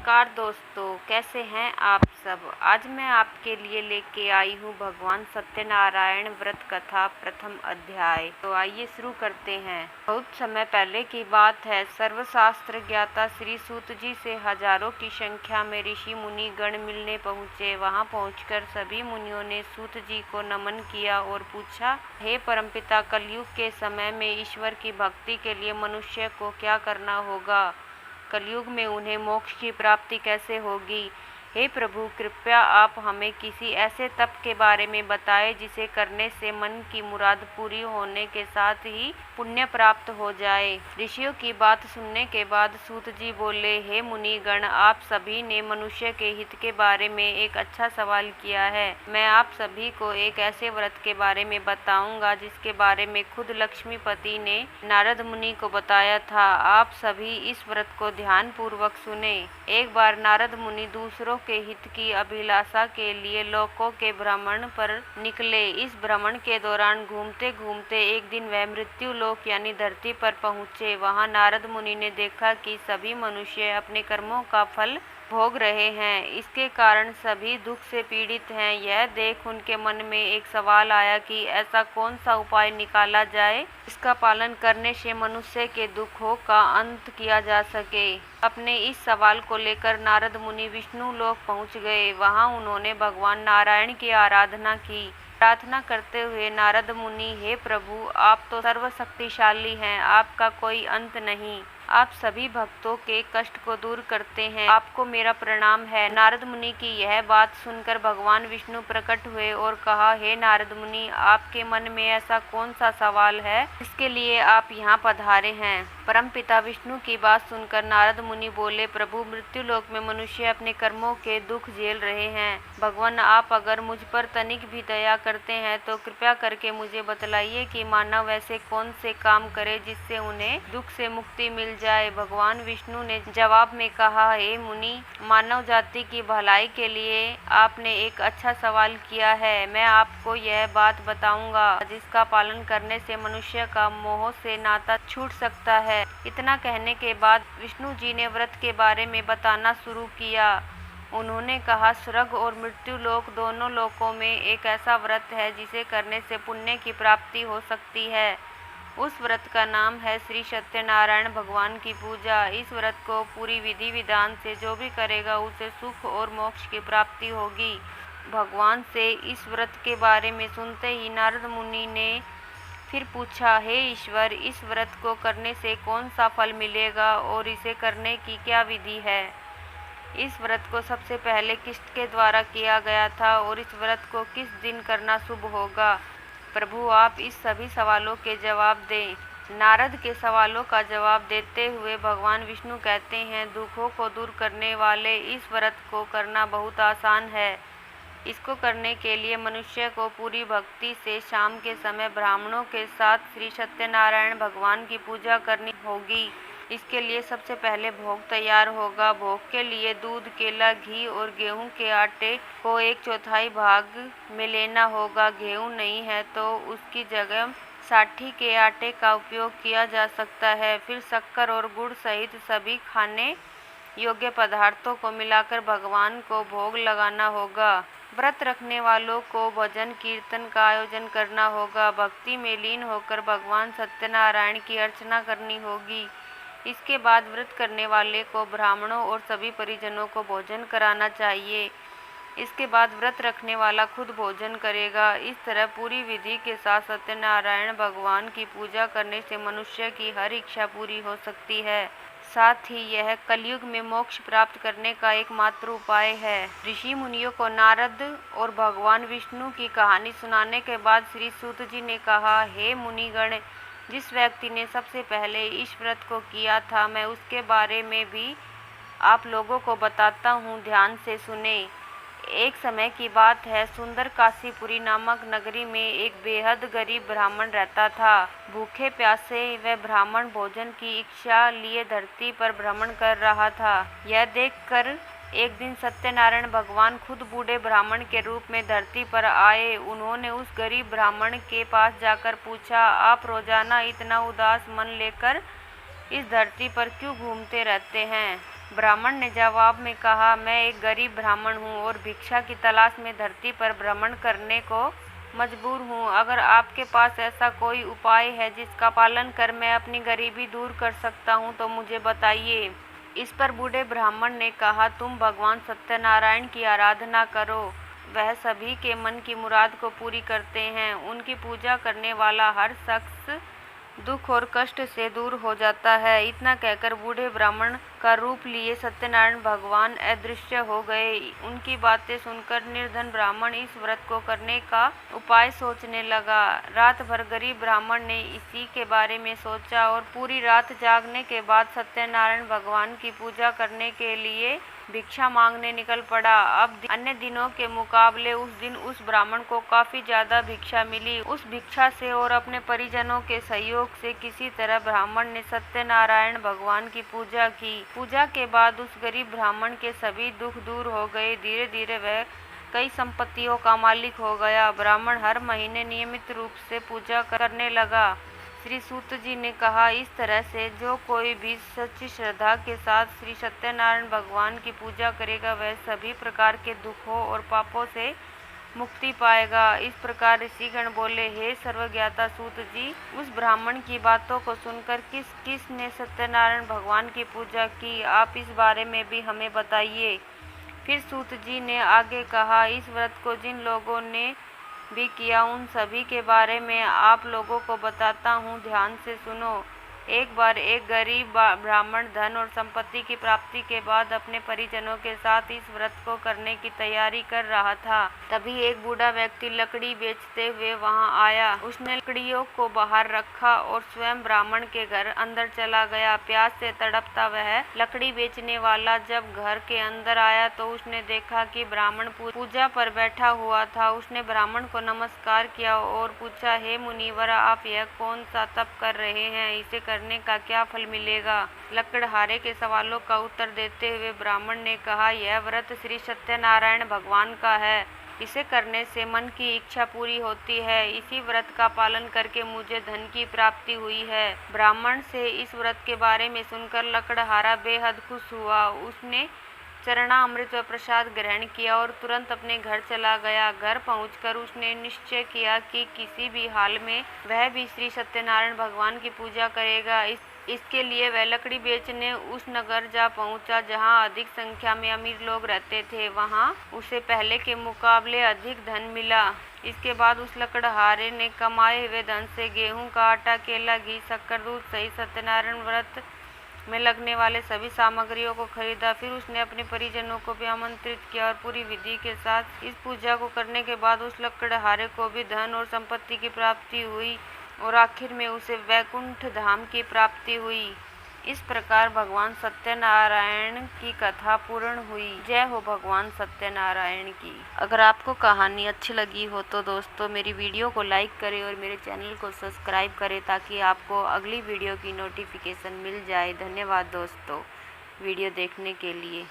नमस्कार दोस्तों, कैसे हैं आप सब। आज मैं आपके लिए लेके आई हूँ भगवान सत्यनारायण व्रत कथा प्रथम अध्याय। तो आइए शुरू करते हैं। बहुत समय पहले की बात है। सर्वशास्त्र ज्ञाता श्री सूत जी से हजारों की संख्या में ऋषि मुनि गण मिलने पहुँचे। वहाँ पहुँचकर सभी मुनियों ने सूत जी को नमन किया और पूछा, हे परमपिता, कलयुग के समय में ईश्वर की भक्ति के लिए मनुष्य को क्या करना होगा। कलयुग में उन्हें मोक्ष की प्राप्ति कैसे होगी। हे प्रभु, कृपया आप हमें किसी ऐसे तप के बारे में बताएं जिसे करने से मन की मुराद पूरी होने के साथ ही पुण्य प्राप्त हो जाए। ऋषियों की बात सुनने के बाद सूत जी बोले, हे मुनि गण, आप सभी ने मनुष्य के हित के बारे में एक अच्छा सवाल किया है। मैं आप सभी को एक ऐसे व्रत के बारे में बताऊंगा जिसके बारे में खुद लक्ष्मीपति ने नारद मुनि को बताया था। आप सभी इस व्रत को ध्यान पूर्वक सुने। एक बार नारद मुनि दूसरों के हित की अभिलाषा के लिए लोकों के भ्रमण पर निकले। इस भ्रमण के दौरान घूमते घूमते एक दिन वह मृत्यु लोक यानी धरती पर पहुँचे। वहाँ नारद मुनि ने देखा कि सभी मनुष्य अपने कर्मों का फल भोग रहे हैं। इसके कारण सभी दुख से पीड़ित हैं। यह देख उनके मन में एक सवाल आया कि ऐसा कौन सा उपाय निकाला जाए जिसका पालन करने से मनुष्य के दुखों का अंत किया जा सके। अपने इस सवाल को लेकर नारद मुनि विष्णु लोक पहुंच गए। वहां उन्होंने भगवान नारायण की आराधना की। प्रार्थना करते हुए नारद मुनि, हे प्रभु, आप तो सर्वशक्तिशाली हैं, आपका कोई अंत नहीं। आप सभी भक्तों के कष्ट को दूर करते हैं, आपको मेरा प्रणाम है। नारद मुनि की यह बात सुनकर भगवान विष्णु प्रकट हुए और कहा, हे नारद मुनि, आपके मन में ऐसा कौन सा सवाल है इसके लिए आप यहाँ पधारे हैं। परमपिता विष्णु की बात सुनकर नारद मुनि बोले, प्रभु, मृत्यु लोक में मनुष्य अपने कर्मों के दुख झेल रहे हैं। भगवान, आप अगर मुझ पर तनिक भी दया करते हैं तो कृपया करके मुझे बतलाइए कि मानव ऐसे कौन से काम करे जिससे उन्हें दुख से मुक्ति मिल जाए। भगवान विष्णु ने जवाब में कहा, हे मुनि, मानव जाति की भलाई के लिए आपने एक अच्छा सवाल किया है। मैं आपको यह बात बताऊंगा जिसका पालन करने से मनुष्य का मोह से नाता छूट सकता है। इतना कहने के बाद विष्णु जी ने व्रत के बारे में बताना शुरू किया। उन्होंने कहा, स्वर्ग और मृत्यु लोक दोनों लोकों में एक ऐसा व्रत है जिसे करने से पुण्य की प्राप्ति हो सकती है। उस व्रत का नाम है श्री सत्यनारायण भगवान की पूजा। इस व्रत को पूरी विधि विधान से जो भी करेगा उसे सुख और मोक्ष की प्राप्ति होगी। भगवान से इस व्रत के बारे में सुनते ही नारद मुनि ने फिर पूछा, हे ईश्वर, इस व्रत को करने से कौन सा फल मिलेगा और इसे करने की क्या विधि है। इस व्रत को सबसे पहले किसके द्वारा किया गया था और इस व्रत को किस दिन करना शुभ होगा। प्रभु, आप इस सभी सवालों के जवाब दें। नारद के सवालों का जवाब देते हुए भगवान विष्णु कहते हैं, दुखों को दूर करने वाले इस व्रत को करना बहुत आसान है। इसको करने के लिए मनुष्य को पूरी भक्ति से शाम के समय ब्राह्मणों के साथ श्री सत्यनारायण भगवान की पूजा करनी होगी। इसके लिए सबसे पहले भोग तैयार होगा। भोग के लिए दूध, केला, घी और गेहूं के आटे को 1/4 भाग में लेना होगा। गेहूं नहीं है तो उसकी जगह साठी के आटे का उपयोग किया जा सकता है। फिर शक्कर और गुड़ सहित सभी खाने योग्य पदार्थों को मिलाकर भगवान को भोग लगाना होगा। व्रत रखने वालों को भजन कीर्तन का आयोजन करना होगा। भक्ति में लीन होकर भगवान सत्यनारायण की अर्चना करनी होगी। इसके बाद व्रत करने वाले को ब्राह्मणों और सभी परिजनों को भोजन कराना चाहिए। इसके बाद व्रत रखने वाला खुद भोजन करेगा। इस तरह पूरी विधि के साथ सत्यनारायण भगवान की पूजा करने से मनुष्य की हर इच्छा पूरी हो सकती है। साथ ही यह कलयुग में मोक्ष प्राप्त करने का एकमात्र उपाय है। ऋषि मुनियों को नारद और भगवान विष्णु की कहानी सुनाने के बाद श्री सूत जी ने कहा, हे मुनिगण, जिस व्यक्ति ने सबसे पहले इस व्रत को किया था, मैं उसके बारे में भी आप लोगों को बताता हूँ, ध्यान से सुने। एक समय की बात है। सुंदर काशीपुरी नामक नगरी में एक बेहद गरीब ब्राह्मण रहता था। भूखे प्यासे वह ब्राह्मण भोजन की इच्छा लिए धरती पर भ्रमण कर रहा था। यह देखकर एक दिन सत्यनारायण भगवान खुद बूढ़े ब्राह्मण के रूप में धरती पर आए। उन्होंने उस गरीब ब्राह्मण के पास जाकर पूछा, आप रोजाना इतना उदास मन लेकर इस धरती पर क्यों घूमते रहते हैं। ब्राह्मण ने जवाब में कहा, मैं एक गरीब ब्राह्मण हूँ और भिक्षा की तलाश में धरती पर भ्रमण करने को मजबूर हूँ। अगर आपके पास ऐसा कोई उपाय है जिसका पालन कर मैं अपनी गरीबी दूर कर सकता हूँ तो मुझे बताइए। इस पर बूढ़े ब्राह्मण ने कहा, तुम भगवान सत्यनारायण की आराधना करो, वह सभी के मन की मुराद को पूरी करते हैं। उनकी पूजा करने वाला हर शख्स दुख और कष्ट से दूर हो जाता है। इतना कहकर बूढ़े ब्राह्मण का रूप लिए सत्यनारायण भगवान अदृश्य हो गए। उनकी बातें सुनकर निर्धन ब्राह्मण इस व्रत को करने का उपाय सोचने लगा। रात भर गरीब ब्राह्मण ने इसी के बारे में सोचा और पूरी रात जागने के बाद सत्यनारायण भगवान की पूजा करने के लिए भिक्षा मांगने निकल पड़ा। अब अन्य दिनों के मुकाबले उस दिन उस ब्राह्मण को काफी ज्यादा भिक्षा मिली। उस भिक्षा से और अपने परिजनों के सहयोग से किसी तरह ब्राह्मण ने सत्यनारायण भगवान की पूजा की। पूजा के बाद उस गरीब ब्राह्मण के सभी दुख दूर हो गए। धीरे धीरे वह कई संपत्तियों का मालिक हो गया। ब्राह्मण हर महीने नियमित रूप से पूजा करने लगा। श्री सूत जी ने कहा, इस तरह से जो कोई भी सच्ची श्रद्धा के साथ श्री सत्यनारायण भगवान की पूजा करेगा वह सभी प्रकार के दुखों और पापों से मुक्ति पाएगा। इस प्रकार ऋषिगण बोले, हे सर्वज्ञाता सूत जी, उस ब्राह्मण की बातों को सुनकर किस किस ने सत्यनारायण भगवान की पूजा की, आप इस बारे में भी हमें बताइए। फिर सूत जी ने आगे कहा, इस व्रत को जिन लोगों ने भी किया उन सभी के बारे में आप लोगों को बताता हूँ, ध्यान से सुनो। एक बार एक गरीब ब्राह्मण धन और संपत्ति की प्राप्ति के बाद अपने परिजनों के साथ इस व्रत को करने की तैयारी कर रहा था। तभी एक बूढ़ा व्यक्ति लकड़ी बेचते हुए वहां आया। उसने लकड़ियों को बाहर रखा और स्वयं ब्राह्मण के घर अंदर चला गया। प्यास से तड़पता वह लकड़ी बेचने वाला जब घर के अंदर आया तो उसने देखा कि ब्राह्मण पूजा पर बैठा हुआ था। उसने ब्राह्मण को नमस्कार किया और पूछा, हे मुनिवर, आप यह कौन सा तप कर रहे हैं, इसे करने का क्या फल मिलेगा? लकड़हारे के सवालों का उत्तर देते हुए ब्राह्मण ने कहा, यह व्रत श्री सत्यनारायण भगवान का है। इसे करने से मन की इच्छा पूरी होती है। इसी व्रत का पालन करके मुझे धन की प्राप्ति हुई है। ब्राह्मण से इस व्रत के बारे में सुनकर लकड़हारा बेहद खुश हुआ। उसने चरणामृत व प्रसाद ग्रहण किया और तुरंत अपने घर चला गया। घर पहुंचकर उसने निश्चय किया कि किसी भी हाल में वह भी श्री सत्यनारायण भगवान की पूजा करेगा। इसके लिए वह लकड़ी बेचने उस नगर जा पहुंचा जहां अधिक संख्या में अमीर लोग रहते थे। वहां उसे पहले के मुकाबले अधिक धन मिला। इसके बाद उस लकड़हारे ने कमाए हुए धन से गेहूं का आटा, केला, घी, शक्कर, दूध सहित सत्यनारायण व्रत में लगने वाले सभी सामग्रियों को खरीदा। फिर उसने अपने परिजनों को भी आमंत्रित किया और पूरी विधि के साथ इस पूजा को करने के बाद उस लकड़हारे को भी धन और संपत्ति की प्राप्ति हुई और आखिर में उसे वैकुंठ धाम की प्राप्ति हुई। इस प्रकार भगवान सत्यनारायण की कथा पूर्ण हुई। जय हो भगवान सत्यनारायण की। अगर आपको कहानी अच्छी लगी हो तो दोस्तों मेरी वीडियो को लाइक करें और मेरे चैनल को सब्सक्राइब करें ताकि आपको अगली वीडियो की नोटिफिकेशन मिल जाए। धन्यवाद दोस्तों वीडियो देखने के लिए।